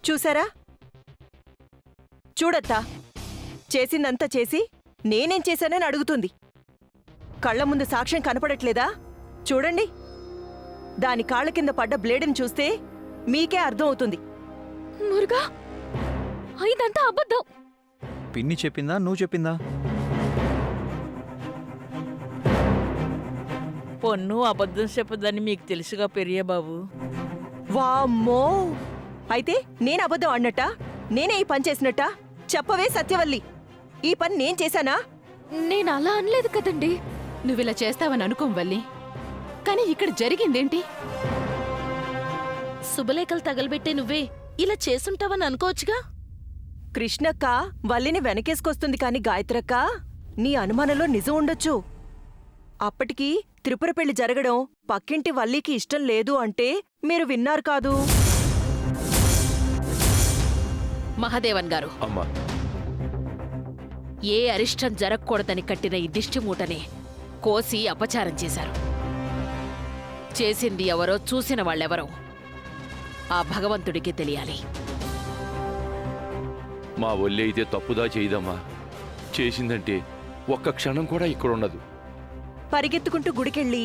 చూసారా? చూడత్తా, చేసిందంతా చేసి నేనేం చేశానని అడుగుతుంది. కళ్ల ముందు సాక్ష్యం కనపడట్లేదా? చూడండి, దాని కాళ్ల కింద పడ్డ బ్లేడుని చూస్తే మీకే అర్థం అవుతుంది. మురుగా, ఇదంతా అబద్ధం. పిన్ని చెప్పిందా, నువ్వు చెప్పిందా? పొన్ను అబద్ధం చెప్పదని మీకు తెలుసుగా పెరియ బాబు. వామ్మో! అయితే నేను అబద్ధం అన్నట్టా? నేనే ఈ పని చేసినట్టా? చెప్పవే సత్యవల్లి, ఈ పని నేను చేశానా? నేను అలా అనలేదు కదండి. నువ్విలా చేస్తావని అనుకోం వల్లి, కానీ ఇక్కడ జరిగిందేంటి? శుభలేఖలు తగలబెట్టే నువ్వే ఇలా చేసుంటావని అనుకోవచ్చుగా. కృష్ణక్క వల్లిని వెనకేసుకొస్తుంది కాని గాయత్రక్క, నీ అనుమానంలో నిజం ఉండొచ్చు. అప్పటికి త్రిపుర పెళ్లి జరగడం పక్కింటి వల్లికి ఇష్టం లేదు అంటే మీరు విన్నారు కాదు. మహాదేవన్ గారు, అమ్మా, ఏ అరిష్టం జరగకూడదని కట్టిన ఈ దిష్టిమూటని కోసి అపచారం చేశారు. చేసింది ఎవరో, చూసిన వాళ్ళెవరో ఆ భగవంతుడికి తెలియాలి. మా ఒళ్ళి అయితే తప్పుదా చేయదమ్మా. చేసిందంటే ఒక్క క్షణం కూడా ఇక్కడుండదు. పరిగెత్తుకుంటూ గుడికెళ్ళి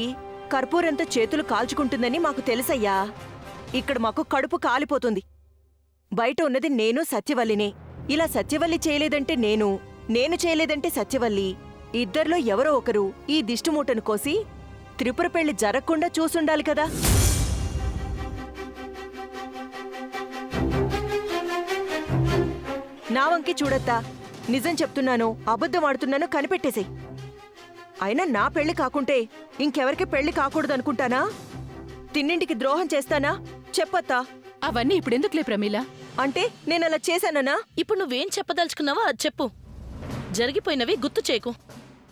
కర్పూరంతో చేతులు కాల్చుకుంటుందని మాకు తెలుసయ్యా. ఇక్కడ మాకు కడుపు కాలిపోతుంది. బయట ఉన్నది నేను సత్యవల్లినే. ఇలా సత్యవల్లి చేయలేదంటే నేను చేయలేదంటే సత్యవల్లి, ఇద్దరిలో ఎవరో ఒకరు ఈ దిష్టిమూటను కోసి త్రిపుర పెళ్లి జరగకుండా చూసుండాలి కదా. నా వంకి చూడత్తా, నిజం చెప్తున్నానో అబద్ధం ఆడుతున్నానో కనిపెట్టేసేయ్. అయినా నా పెళ్లి కాకుంటే ఇంకెవరికి పెళ్లి కాకూడదనుకుంటానా? తిన్నింటికి ద్రోహం చేస్తానా? చెప్పత్తా. అవన్నీ ఇప్పుడెందుకులే ప్రమీల. అంటే నేనలా చేశాననా? ఇప్పుడు నువ్వేం చెప్పదలుచుకున్నావో అది చెప్పు. జరిగిపోయినవి గుర్తు చేయకు.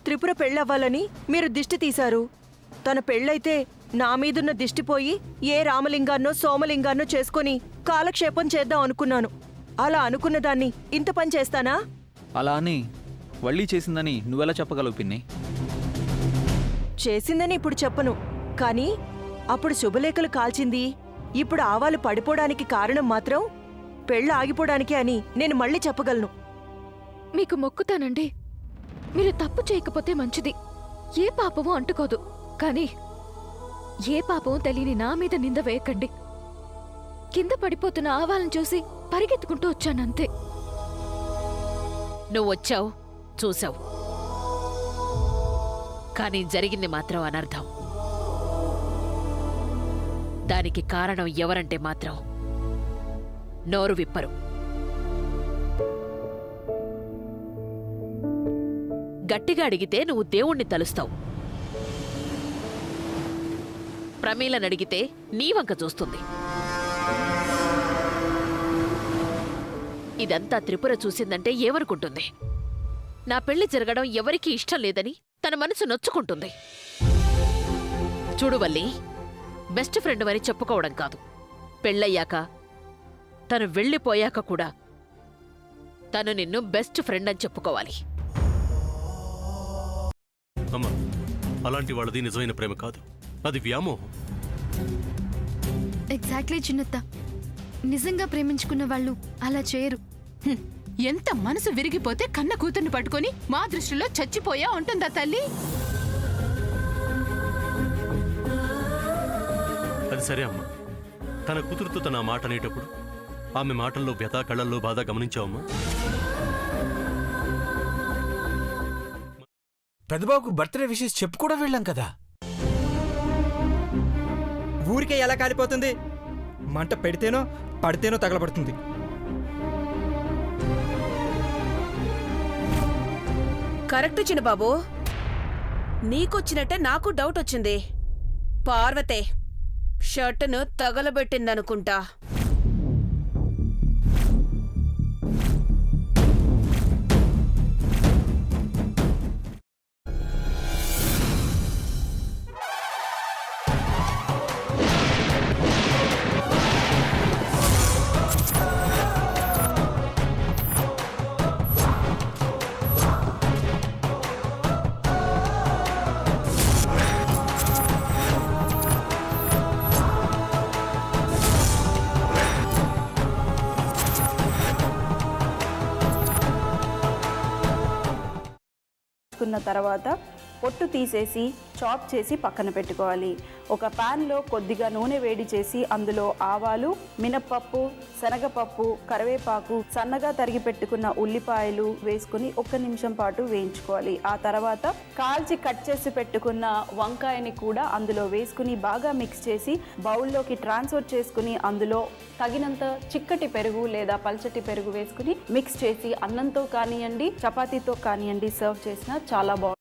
త్రిపుర పెళ్ళవ్వాలని మీరు దిష్టి తీశారు. తన పెళ్ళైతే నా మీదున్న దిష్టిపోయి ఏ రామలింగాన్నో సోమలింగాన్నో చేసుకుని కాలక్షేపం చేద్దాం అనుకున్నాను. అలా అనుకున్న దాన్ని ఇంత పని చేస్తానా? అలా అని వల్లి చేసిందని నువ్వెలా చెప్పగలవు పిన్ని? చేసిందని ఇప్పుడు చెప్పను, కానీ అప్పుడు శుభలేఖలు కాల్చింది ఇప్పుడు ఆవాలు పడిపోవడానికి కారణం మాత్రం పెళ్ళ ఆగిపోవడానికి అని నేను మళ్ళీ చెప్పగలను. మీకు మొక్కుతానండి, మీరు తప్పు చేయకపోతే మంచిది. ఏ పాపమో అంటుకోదు, కానీ ఏ పాపమో తెలియని నా మీద నింద వేయకండి. కింద పడిపోతున్న ఆవాలను చూసి పరిగెత్తుకుంటూ వచ్చానంతే. నువ్వొచ్చావు, చూసావు, కానీ జరిగింది మాత్రం అనర్థం. దానికి కారణం ఎవరంటే మాత్రం నోరు విప్పరు. గట్టిగా అడిగితే నువ్వు దేవుణ్ణి తలుస్తావు. ప్రమీలనడిగితే నీ వంక చూస్తుంది. ఇదంతా త్రిపుర చూసిందంటే ఏమనుకుంటుంది? నా పెళ్లి జరగడం ఎవరికీ ఇష్టం లేదని తన మనసు నొచ్చుకుంటుంది. చూడువల్లి, బెస్ట్ ఫ్రెండ్ అని చెప్పుకోవడం కాదు, పెళ్ళయ్యాక తను వెళ్ళిపోయాక కూడా తను నిన్ను బెస్ట్ ఫ్రెండ్ అని చెప్పుకోవాలి. అమ్మా, అలాంటి వాళ్ళది నిజమైన ప్రేమ కాదు, అది వ్యామోహం. ఎగ్జాక్ట్లీ చిన్నత్త, నిజంగా ప్రేమించుకున్న వాళ్ళు అలా చేయరు. ఎంత మనసు విరిగిపోతే కన్న కూతుర్ని పట్టుకొని మా దృష్టిలో చచ్చిపోయా ఉంటుందా తల్లి? అది సరే అమ్మా, తన కూతురుతో తన మాట అనేటప్పుడు ఆమె మాటల్లో వ్యథ, కళ్ళల్లో బాధ గమనించావమ్మా? పెద్దబాబుకు బర్త్డే విషెస్ చెప్పు కూడా వెళ్ళాం కదా. ఊరికే ఎలా కాలిపోతుంది? మంట పెడితేనో పడితేనో తగలబడుతుంది. కరెక్ట్ చిన్నబాబు, నీకొచ్చినట్టే నాకు డౌట్ వచ్చింది. పార్వతే షర్టును తగలబెట్టిందనుకుంటా. తీసుకున్న తర్వాత పొట్టు తీసేసి చాప్ చేసి పక్కన పెట్టుకోవాలి. ఒక ప్యాన్లో కొద్దిగా నూనె వేడి చేసి అందులో ఆవాలు, మినప్పప్పు, శనగపప్పు, కరివేపాకు, సన్నగా తరిగి పెట్టుకున్న ఉల్లిపాయలు వేసుకుని 1 నిమిషం పాటు వేయించుకోవాలి. ఆ తర్వాత కాల్చి కట్ చేసి పెట్టుకున్న వంకాయని కూడా అందులో వేసుకుని బాగా మిక్స్ చేసి బౌల్లోకి ట్రాన్స్ఫర్ చేసుకుని అందులో తగినంత చిక్కటి పెరుగు లేదా పల్చటి పెరుగు వేసుకుని మిక్స్ చేసి అన్నంతో కానివ్వండి, చపాతీతో కానివ్వండి సర్వ్ చేసినా చాలా బాగుంటుంది.